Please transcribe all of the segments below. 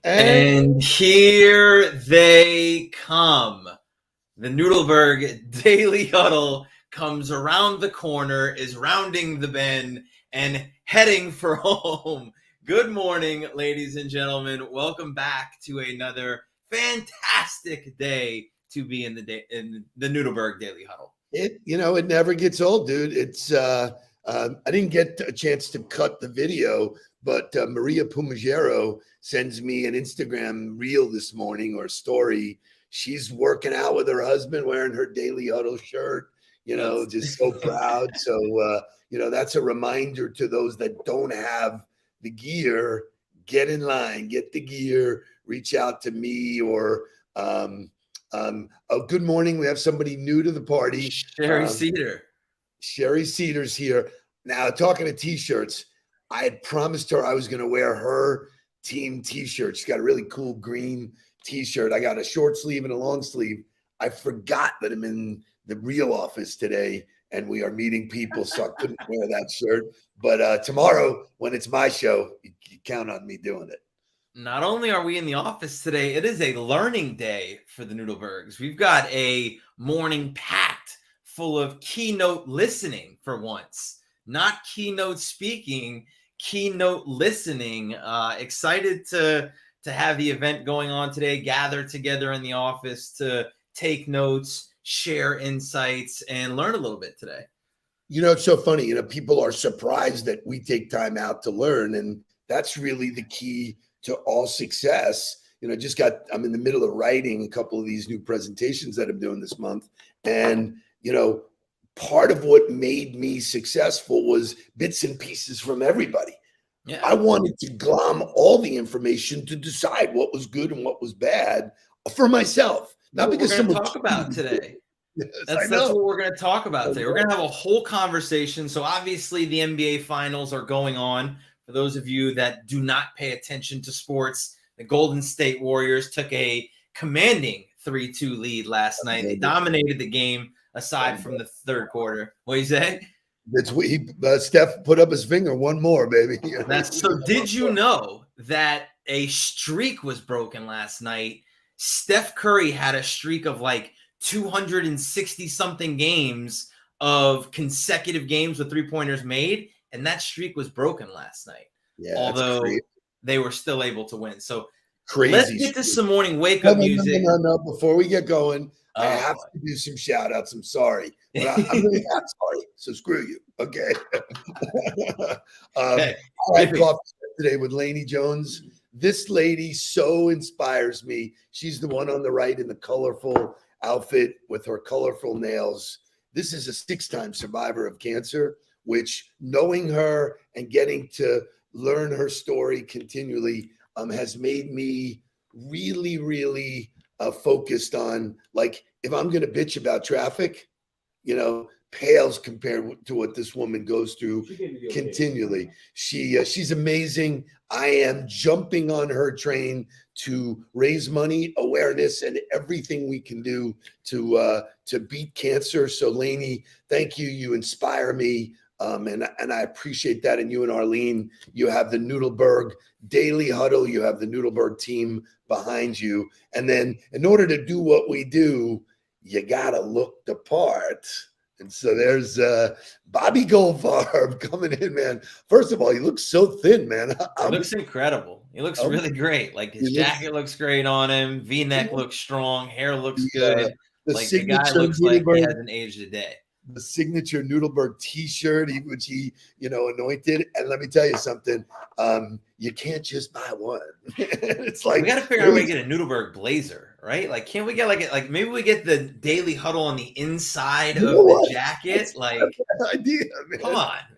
And here they come. The Nudelberg Daily Huddle comes around the corner, is rounding the bend, and heading for home. Good morning, ladies and gentlemen. Welcome back to another fantastic day to be in the Nudelberg Daily Huddle. It never gets old, dude. It's I didn't get a chance to cut the video, but Maria Pumagero sends me an Instagram reel this morning or story. She's working out with her husband wearing her Daily Huddle shirt, just so proud. So, that's a reminder to those that don't have the gear, get in line, get the gear, reach out to me or good morning. We have somebody new to the party. Sherry Cedar. Sherry Cedar's here. Now, talking to t-shirts, I had promised her I was going to wear her team t-shirt. She's got a really cool green t-shirt. I got a short sleeve and a long sleeve. I forgot that I'm in the real office today and we are meeting people, so I couldn't wear that shirt. But tomorrow, when it's my show, you count on me doing it. Not only are we in the office today, it is a learning day for the Nudelbergs. We've got a morning packed full of keynote listening for once. Not keynote speaking, keynote listening. Excited to have the event going on today, gather together in the office to take notes, share insights, and learn a little bit today. It's so funny. People are surprised that we take time out to learn, and that's really the key to all success. I'm in the middle of writing a couple of these new presentations that I'm doing this month. And, part of what made me successful was bits and pieces from everybody. Yeah. I wanted to glom all the information to decide what was good and what was bad for myself. Not because we're going to talk about today. Yes, that's what we're going to talk about today. We're going to have a whole conversation. So obviously the NBA finals are going on. For those of you that do not pay attention to sports, the Golden State Warriors took a commanding 3-2 lead last night. They dominated the game aside from the third quarter. What do you say? Steph put up his finger. One more, baby. So did you know that a streak was broken last night? Steph Curry had a streak of like 260-something games of consecutive games with three-pointers made, and that streak was broken last night. Yeah, although they were still able to win. So crazy. Let's get to some morning wake-up music. No. Before we get going, I have to do some shout-outs. I'm sorry. But I'm really not sorry, so screw you. Okay. I had coffee today with Lainey Jones. This lady so inspires me. She's the one on the right in the colorful outfit with her colorful nails. This is a 6-time survivor of cancer, which knowing her and getting to learn her story continually has made me really, really focused on, like, if I'm going to bitch about traffic, pales compared to what this woman goes through continually. She's amazing. I am jumping on her train to raise money, awareness, and everything we can do to beat cancer. So Lainey, thank you. You inspire me. And I appreciate that. And you and Arlene, you have the Nudelberg Daily Huddle. You have the Nudelberg team behind you. And then in order to do what we do, you got to look the part. And so there's Bobby Goldfarb coming in, man. First of all, he looks so thin, man. He looks incredible. He looks really great. Like his jacket looks great on him. V-neck looks strong. Hair looks good. The guy looks like he hasn't aged a day. The signature Nudelberg t-shirt, which he, anointed. And let me tell you something. You can't just buy one. It's like we got to figure out a way to get a Nudelberg blazer, right? Like, can't we get like maybe we get the Daily Huddle on the inside of the jacket? Like, idea, man.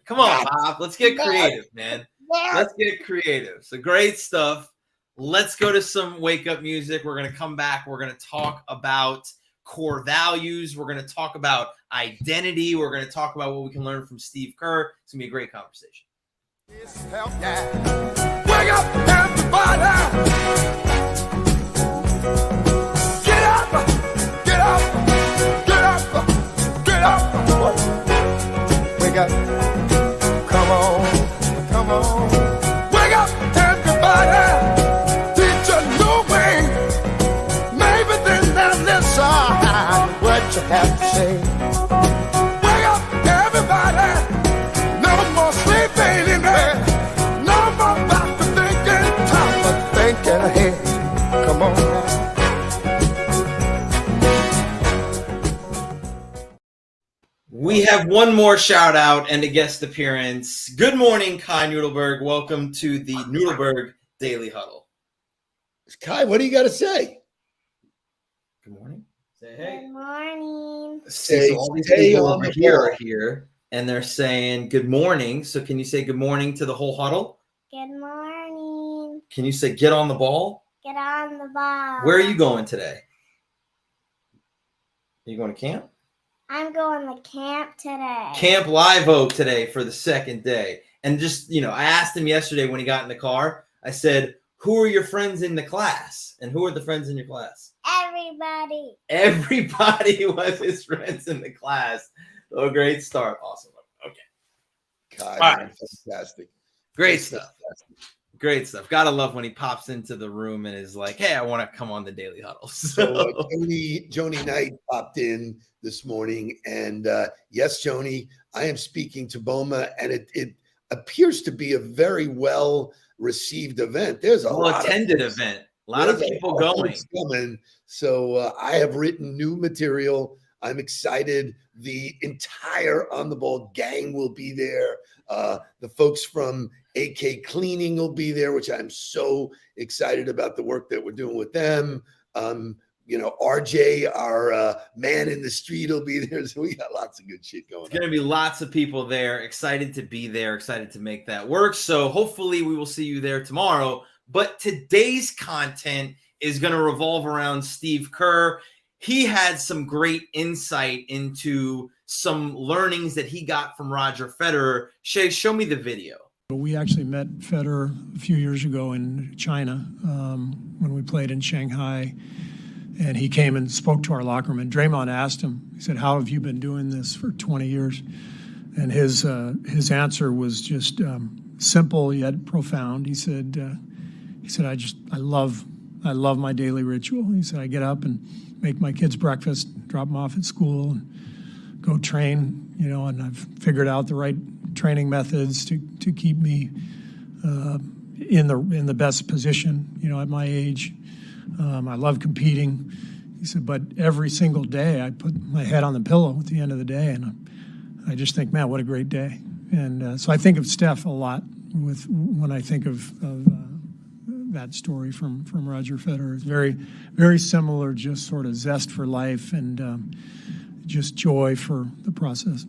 Come on, Bob. Let's get creative, man. Let's get creative. So great stuff. Let's go to some wake up music. We're gonna come back. We're gonna talk about core values. We're going to talk about identity. We're going to talk about what we can learn from Steve Kerr. It's going to be a great conversation. Wake up, everybody! Get up! Get up! Get up! Get up! Wake up! Come on! Come on! Wake up, everybody! Teach a new way. Maybe then they'll listen what you have to say. Wake up, everybody! No more sleeping in there. No more back to thinking. Time for thinking ahead. Come on now. We have one more shout out and a guest appearance. Good morning, Kai Nudelberg. Welcome to the Nudelberg Daily Huddle. Kai, what do you got to say? Good morning. Say hey. Good morning. Say, So all these stay people on over the here ball. are here, and they're saying good morning. So can you say good morning to the whole huddle? Good morning. Can you say get on the ball? Get on the ball. Where are you going today? Are you going to camp? I'm going to camp today. Camp Live Oak today for the second day. And just, I asked him yesterday when he got in the car, I said, who are your friends in the class? And who are the friends in your class? Everybody. Everybody was his friends in the class. Oh, great start. Awesome. Okay. Kai, All right. fantastic. Great stuff. Great stuff. Gotta love when he pops into the room and is like, hey, I want to come on the Daily Huddle. So Joni Knight popped in this morning, and yes, Joni, I am speaking to BOMA, and it appears to be a very well received event. There's a lot attended of event. A lot of people going. Coming. So I have written new material. I'm excited. The entire On the Ball gang will be there. The folks from AK Cleaning will be there, which I'm so excited about the work that we're doing with them. RJ, our man in the street, will be there. So we got lots of good shit going on. There's going to be lots of people there, excited to be there, excited to make that work. So hopefully we will see you there tomorrow. But today's content is going to revolve around Steve Kerr. He had some great insight into some learnings that he got from Roger Federer. Shay, show me the video. We actually met Federer a few years ago in China when we played in Shanghai, and he came and spoke to our locker room. And Draymond asked him, he said, "How have you been doing this for 20 years?" And his answer was just simple yet profound. He said, "I love my daily ritual." He said, "I get up and make my kids breakfast, drop them off at school, and go train. And I've figured out the right training methods to keep me in the best position, at my age. I love competing." He said, "But every single day I put my head on the pillow at the end of the day, and I just think, man, what a great day." And so I think of Steph a lot when I think of that story from Roger Federer. It's very, very similar, just sort of zest for life and just joy for the process.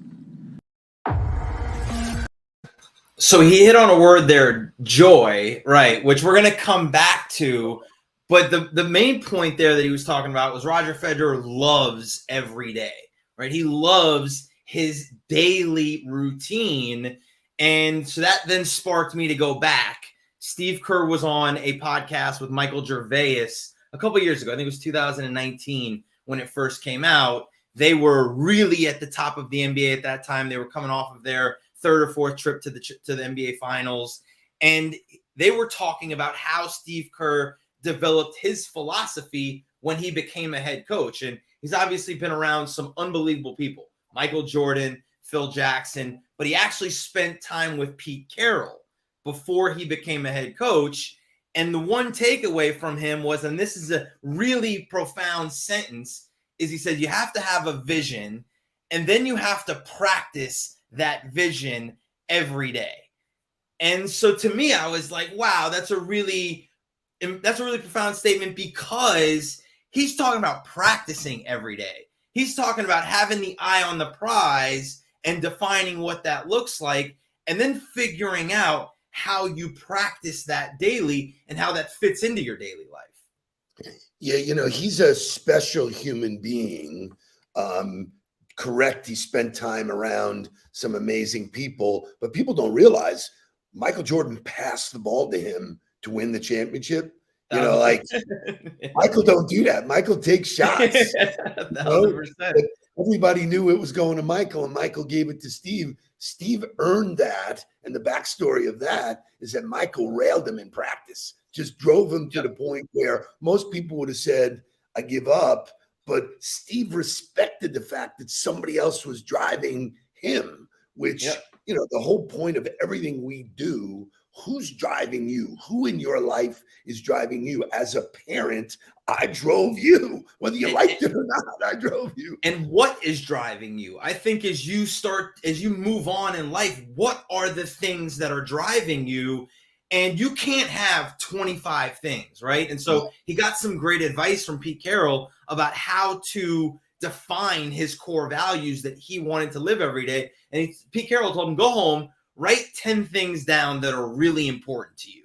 So he hit on a word there, joy, right, which we're going to come back to. But the main point there that he was talking about was Roger Federer loves every day, right? He loves his daily routine. And so that then sparked me to go back. Steve Kerr was on a podcast with Michael Gervais a couple of years ago. I think it was 2019 when it first came out. They were really at the top of the NBA at that time. They were coming off of their third or fourth trip to the NBA Finals. And they were talking about how Steve Kerr developed his philosophy when he became a head coach. And he's obviously been around some unbelievable people, Michael Jordan, Phil Jackson, but he actually spent time with Pete Carroll before he became a head coach. And the one takeaway from him was, and this is a really profound sentence, is he said, you have to have a vision, and then you have to practice that vision every day. And so to me, I was like, wow, that's a really profound statement, because he's talking about practicing every day. He's talking about having the eye on the prize and defining what that looks like, and then figuring out how you practice that daily and how that fits into your daily life. Yeah, he's a special human being. Correct, he spent time around some amazing people, but people don't realize Michael Jordan passed the ball to him to win the championship. Like Michael don't do that. Michael takes shots. 1,000%. Everybody knew it was going to Michael, and Michael gave it to Steve. Steve earned that, and the backstory of that is that Michael railed him in practice, just drove him to the point where most people would have said, I give up. But Steve respected the fact that somebody else was driving him, which, the whole point of everything we do, who's driving you? Who in your life is driving you? As a parent, I drove you. Whether you liked it or not, I drove you. And what is driving you? I think as you move on in life, what are the things that are driving you? And you can't have 25 things, right? And so he got some great advice from Pete Carroll about how to define his core values that he wanted to live every day. And Pete Carroll told him, go home, write 10 things down that are really important to you.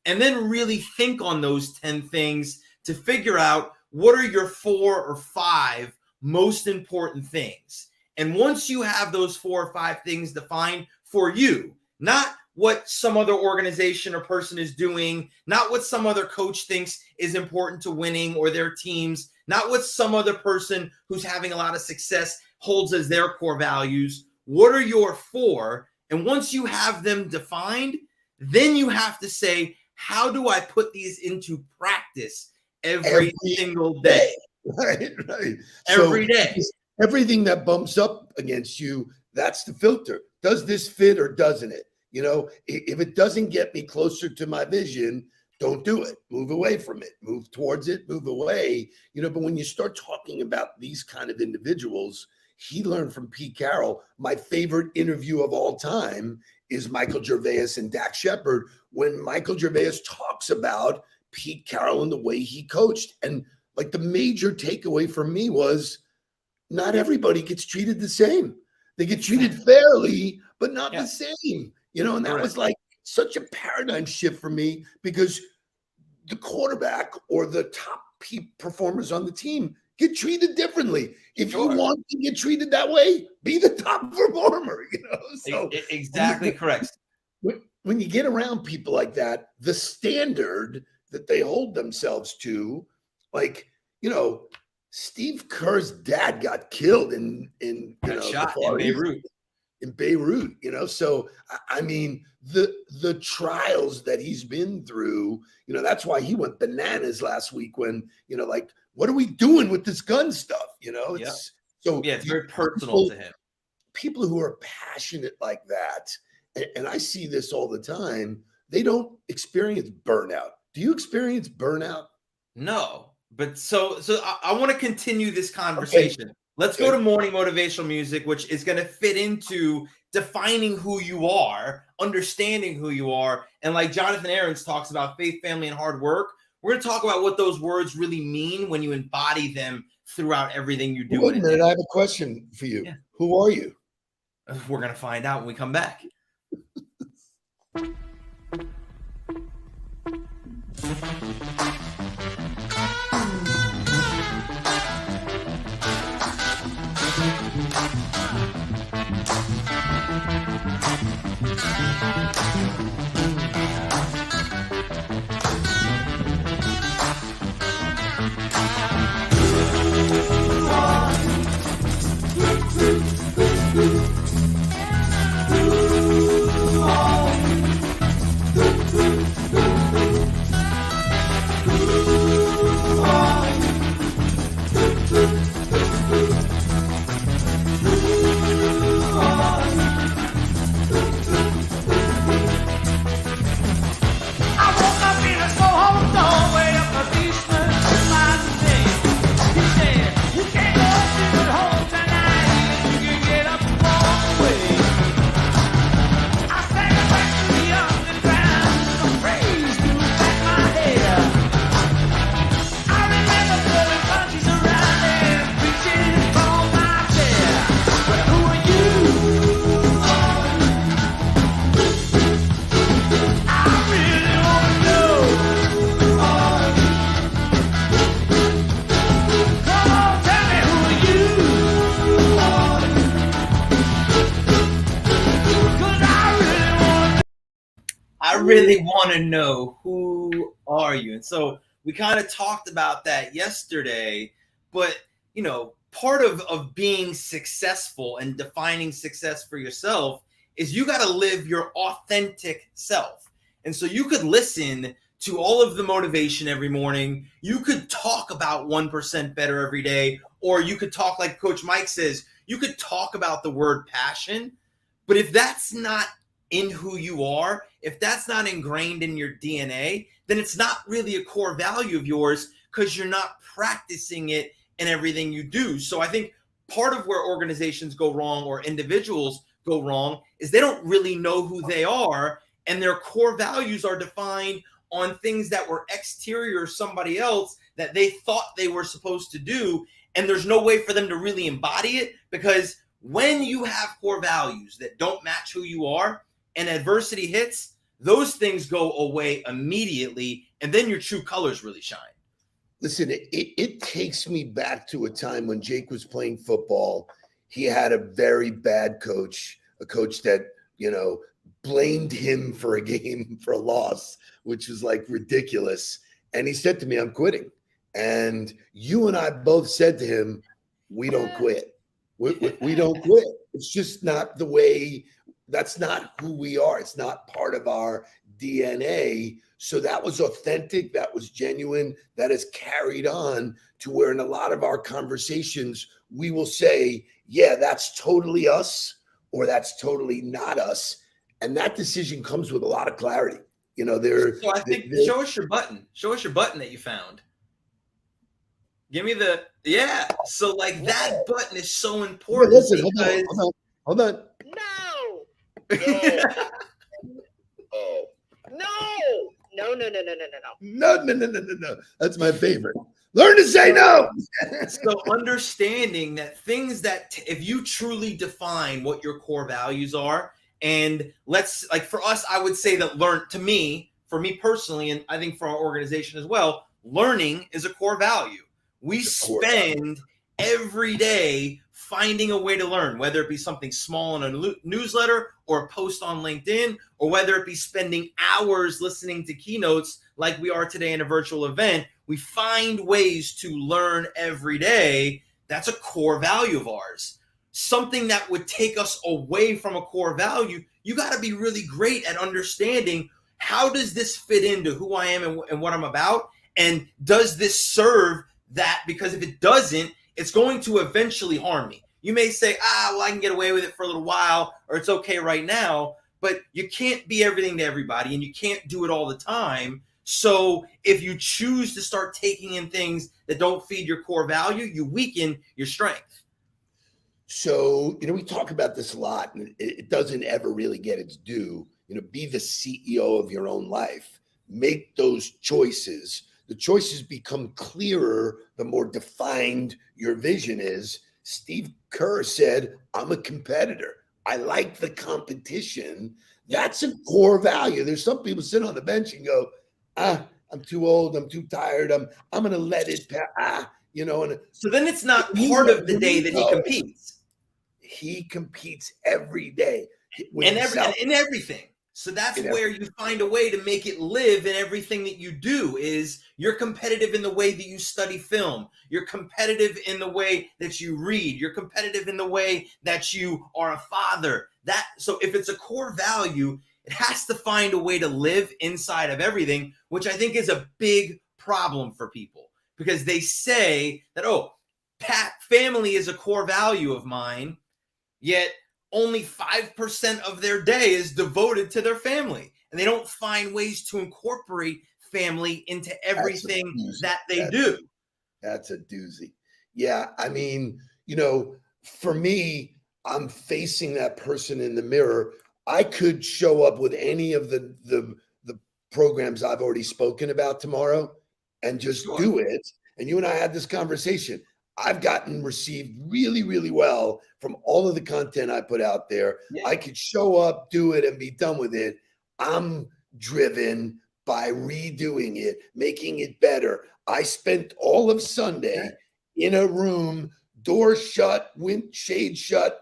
And then really think on those 10 things to figure out what are your 4 or 5 most important things. And once you have those 4 or 5 things defined for you, not what some other organization or person is doing, not what some other coach thinks is important to winning or their teams, not what some other person who's having a lot of success holds as their core values. What are your 4? And once you have them defined, then you have to say, how do I put these into practice every single day? Right. Every day. Everything that bumps up against you, that's the filter. Does this fit or doesn't it? If it doesn't get me closer to my vision, don't do it. Move away from it. Move towards it. Move away. But when you start talking about these kind of individuals, he learned from Pete Carroll. My favorite interview of all time is Michael Gervais and Dak Shepard, when Michael Gervais talks about Pete Carroll and the way he coached. And like the major takeaway for me was not everybody gets treated the same. They get treated fairly, but not the same. And that was like such a paradigm shift for me, because the quarterback or the top performers on the team get treated differently. If you want to get treated that way, be the top performer. So exactly correct. When you get around people like that, the standard that they hold themselves to, like, Steve Kerr's dad got killed in shot in Beirut. In Beirut, so I mean, the trials that he's been through, that's why he went bananas last week when, like, what are we doing with this gun stuff? It's it's very personal to him. People who are passionate like that, and I see this all the time, they don't experience burnout. Do you experience burnout? No, but so I want to continue this conversation. Okay. Let's go to morning motivational music, which is going to fit into defining who you are, understanding who you are. And like Jonathan Ahrens talks about faith, family, and hard work, we're going to talk about what those words really mean when you embody them throughout everything you do. Wait a minute, I have a question for you. Yeah. Who are you? We're going to find out when we come back. really want to know, who are you? And so we kind of talked about that yesterday, but part of being successful and defining success for yourself is you got to live your authentic self. And so you could listen to all of the motivation every morning. You could talk about 1% better every day, or you could talk like Coach Mike says, you could talk about the word passion. But if that's not in who you are, if that's not ingrained in your DNA, then it's not really a core value of yours because you're not practicing it in everything you do. So I think part of where organizations go wrong or individuals go wrong is they don't really know who they are, and their core values are defined on things that were exterior or somebody else that they thought they were supposed to do. And there's no way for them to really embody it, because when you have core values that don't match who you are and adversity hits, those things go away immediately. And then your true colors really shine. Listen, it takes me back to a time when Jake was playing football. He had a very bad coach, a coach that, blamed him for a game, for a loss, which was like ridiculous. And he said to me, I'm quitting. And you and I both said to him, we don't quit. We don't quit. It's just not the way, that's not who we are. It's not part of our DNA. So that was authentic. That was genuine. That has carried on to where in a lot of our conversations, we will say, yeah, that's totally us, or that's totally not us. And that decision comes with a lot of clarity. So I think show us your button. Show us your button that you found. Give me yeah. So like that button is so important. Listen, hold on. No. No. That's my favorite. Learn to say no. So understanding that things that if you truly define what your core values are, and let's like for us, I would say that for me personally, and I think for our organization as well, learning is a core value. We spend every day finding a way to learn, whether it be something small in a newsletter or a post on LinkedIn, or whether it be spending hours listening to keynotes like we are today in a virtual event. We find ways to learn every day. That's a core value of ours. Something that would take us away from a core value, you got to be really great at understanding, how does this fit into who I am and what I'm about? And does this serve that? Because if it doesn't, it's going to eventually harm me. You may say, well, I can get away with it for a little while, or it's okay right now, but you can't be everything to everybody and you can't do it all the time. So if you choose to start taking in things that don't feed your core value, you weaken your strength. So, we talk about this a lot, and it doesn't ever really get its due. Be the CEO of your own life. Make those choices. The choices become clearer the more defined your vision is. Steve Kerr said, I'm a competitor. I like the competition. That's a core value. There's some people sit on the bench and go, I'm too old. I'm too tired. I'm going to let it pass. And so then it's not part of the day that he competes. He competes every day in everything. So that's where you find a way to make it live in everything that you do. Is you're competitive in the way that you study film. You're competitive in the way that you read. You're competitive in the way that you are a father. So if it's a core value, it has to find a way to live inside of everything, which I think is a big problem for people, because they say that, family is a core value of mine, yet only 5% of their day is devoted to their family. And they don't find ways to incorporate family into everything that they do. That's a doozy. Yeah. I mean, for me, I'm facing that person in the mirror. I could show up with any of the programs I've already spoken about tomorrow and just do it. And you and I had this conversation. I've gotten received really, really well from all of the content I put out there. Yeah. I could show up, do it, and be done with it. I'm driven by redoing it, making it better. I spent all of Sunday in a room, door shut, shade shut,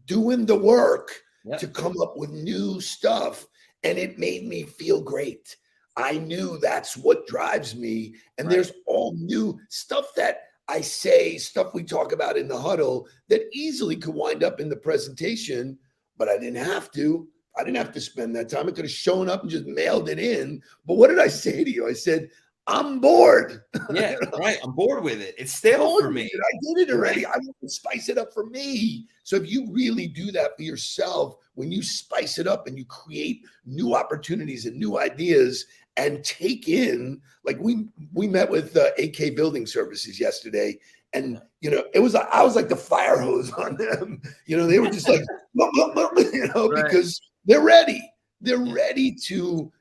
doing the work to come up with new stuff. and it made me feel great. I knew that's what drives me. And there's all new stuff that I say, stuff we talk about in the huddle that easily could wind up in the presentation, but I didn't have to. I didn't have to spend that time. I could have shown up and just mailed it in. But what did I say to you? I said, I'm bored. Yeah, right. I'm bored with it. It's stale for me. I did it already. I want to spice it up for me. So if you really do that for yourself, when you spice it up and you create new opportunities and new ideas and take in, like we met with AK Building Services yesterday, and it was I was like the fire hose on them. They were just like, because they're ready. They're ready to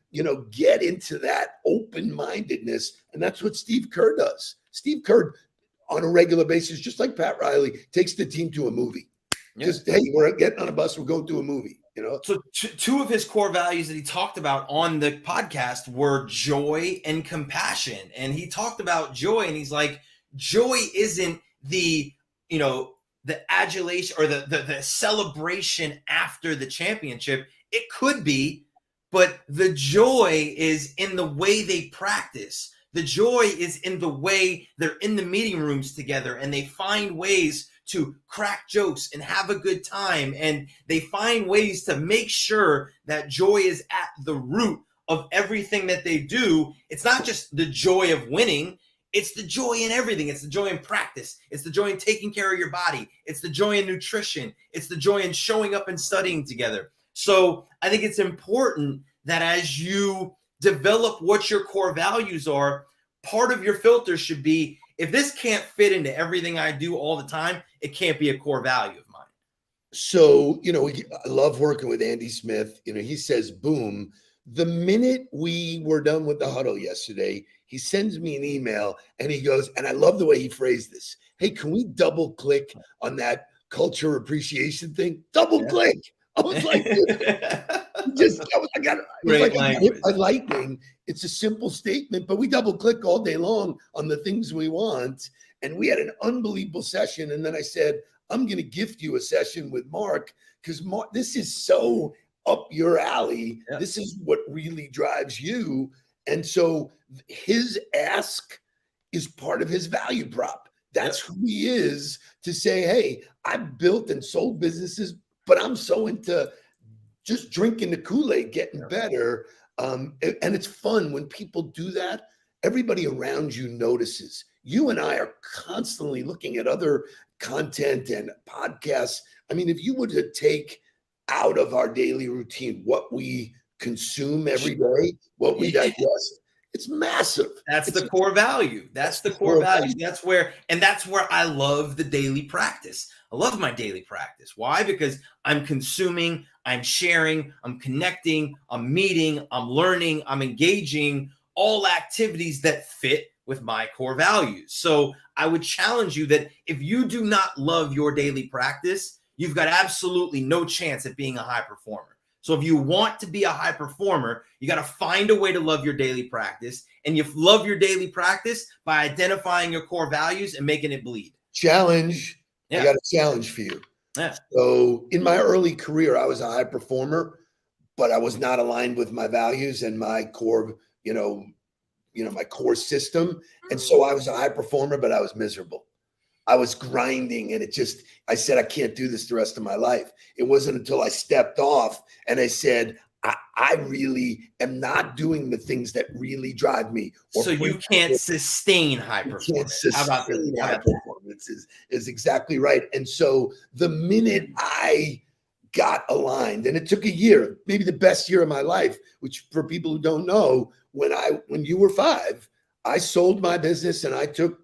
get into that open-mindedness. And that's what Steve Kerr does. Steve Kerr, on a regular basis, just like Pat Riley, takes the team to a movie. Yeah. Just, hey, we're getting on a bus, we're going to a movie. So two of his core values that he talked about on the podcast were joy and compassion. And he talked about joy, and he's like, joy isn't the adulation or the celebration after the championship. It could be, but the joy is in the way they practice. The joy is in the way they're in the meeting rooms together, and they find ways to crack jokes and have a good time. And they find ways to make sure that joy is at the root of everything that they do. It's not just the joy of winning. It's the joy in everything. It's the joy in practice. It's the joy in taking care of your body. It's the joy in nutrition. It's the joy in showing up and studying together. So I think it's important that as you develop what your core values are, part of your filter should be, if this can't fit into everything I do all the time, it can't be a core value of mine. So, I love working with Andy Smith. He says, boom, the minute we were done with the huddle yesterday, he sends me an email and he goes, and I love the way he phrased this. Hey, can we double click on that culture appreciation thing? Double click. I was like, lightning. It's a simple statement, but we double click all day long on the things we want. And we had an unbelievable session. And then I said, I'm going to gift you a session with Mark, because Mark, this is so up your alley. Yeah. This is what really drives you. And so his ask is part of his value prop. That's who he is, to say, hey, I've built and sold businesses, but I'm so into just drinking the Kool-Aid, getting better. And it's fun when people do that. Everybody around you notices. You and I are constantly looking at other content and podcasts. I mean, if you were to take out of our daily routine what we consume every day, what we digest, it's massive. That's the core value. That's the core value. That's where I love the daily practice. I love my daily practice. Why? Because I'm consuming, I'm sharing, I'm connecting, I'm meeting, I'm learning, I'm engaging, all activities that fit with my core values. So I would challenge you that if you do not love your daily practice, you've got absolutely no chance at being a high performer. So if you want to be a high performer, you got to find a way to love your daily practice. And you love your daily practice by identifying your core values and making it bleed. Challenge. Yeah. I got a challenge for you. Yeah. So in my early career, I was a high performer, but I was not aligned with my values and my core, my core system. And so I was a high performer, but I was miserable. I was grinding, and I said, I can't do this the rest of my life. It wasn't until I stepped off and I said, I really am not doing the things that really drive me. So you can't sustain high performance. How about high performance is exactly right. And so the minute I got aligned, and it took a year, maybe the best year of my life, which for people who don't know, when you were 5, I sold my business and I took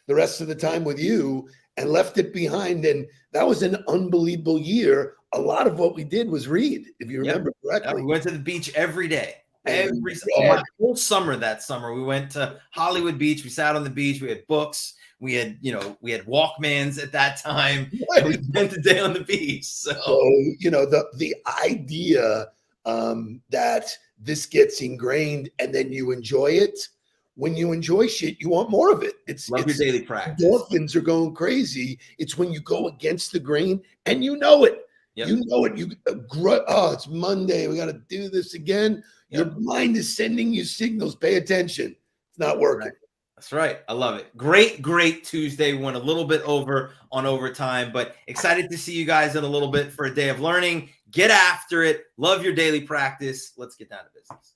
the rest of the time with you and left it behind. And that was an unbelievable year. A lot of what we did was read, if you remember correctly. We went to the beach every day. My whole summer that summer, we went to Hollywood Beach. We sat on the beach. We had books. We had Walkmans at that time. And we spent the day on the beach. So the idea that this gets ingrained and then you enjoy it. When you enjoy shit, you want more of it. Love your daily practice. Endorphins are going crazy. It's when you go against the grain and you know it. Yep. You know it. Oh, it's Monday. We got to do this again. Yep. Your mind is sending you signals. Pay attention. It's not working. Right. That's right. I love it. Great Tuesday. We went a little bit over on overtime, but excited to see you guys in a little bit for a day of learning. Get after it. Love your daily practice. Let's get down to business.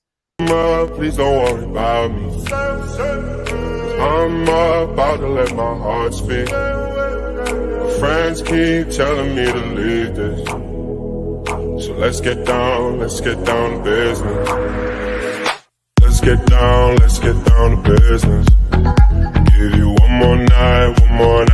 Please don't worry about me. I'm about to let my heart speak. My friends keep telling me to leave this. So let's get down to business. Let's get down to business. Give you one more night.